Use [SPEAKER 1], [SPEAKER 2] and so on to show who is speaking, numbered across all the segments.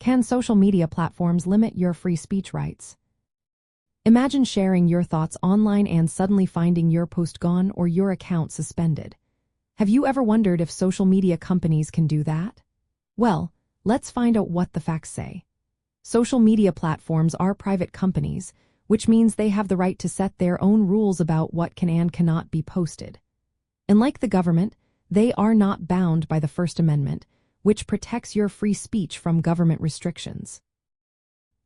[SPEAKER 1] Can social media platforms limit your free speech rights? Imagine sharing your thoughts online and suddenly finding your post gone or your account suspended. Have you ever wondered if social media companies can do that? Well, let's find out what the facts say. Social media platforms are private companies, which means they have the right to set their own rules about what can and cannot be posted. And like the government, they are not bound by the First Amendment, which protects your free speech from government restrictions.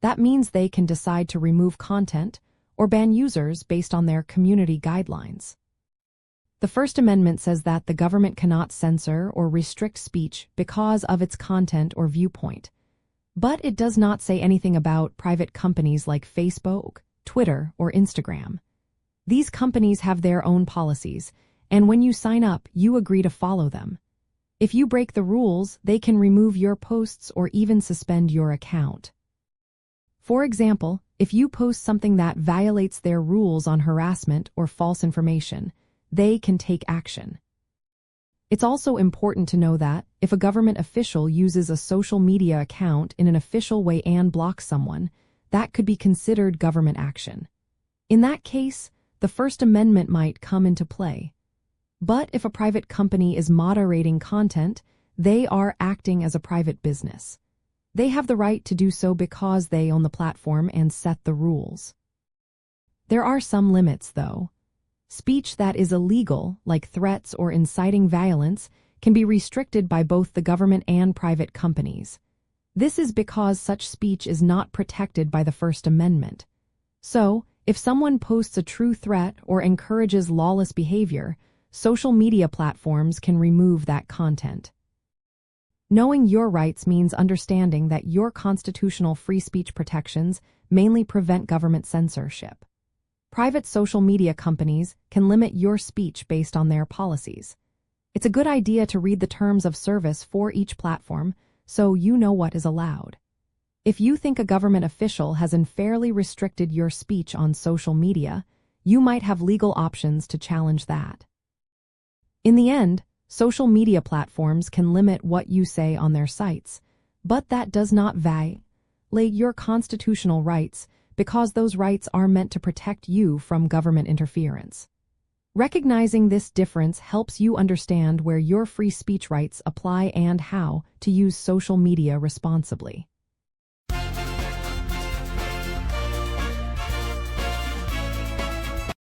[SPEAKER 1] That means they can decide to remove content or ban users based on their community guidelines. The First Amendment says that the government cannot censor or restrict speech because of its content or viewpoint. But it does not say anything about private companies like Facebook, Twitter, or Instagram. These companies have their own policies, and when you sign up, you agree to follow them. If you break the rules, they can remove your posts or even suspend your account. For example, if you post something that violates their rules on harassment or false information, they can take action. It's also important to know that if a government official uses a social media account in an official way and blocks someone, that could be considered government action. In that case, the First Amendment might come into play. But if a private company is moderating content, they are acting as a private business. They have the right to do so because they own the platform and set the rules. There are some limits, though. Speech that is illegal, like threats or inciting violence, can be restricted by both the government and private companies. This is because such speech is not protected by the First Amendment. So, if someone posts a true threat or encourages lawless behavior, social media platforms can remove that content. Knowing your rights means understanding that your constitutional free speech protections mainly prevent government censorship. Private social media companies can limit your speech based on their policies. It's a good idea to read the terms of service for each platform so you know what is allowed. If you think a government official has unfairly restricted your speech on social media, you might have legal options to challenge that. In the end, social media platforms can limit what you say on their sites, but that does not violate your constitutional rights because those rights are meant to protect you from government interference. Recognizing this difference helps you understand where your free speech rights apply and how to use social media responsibly.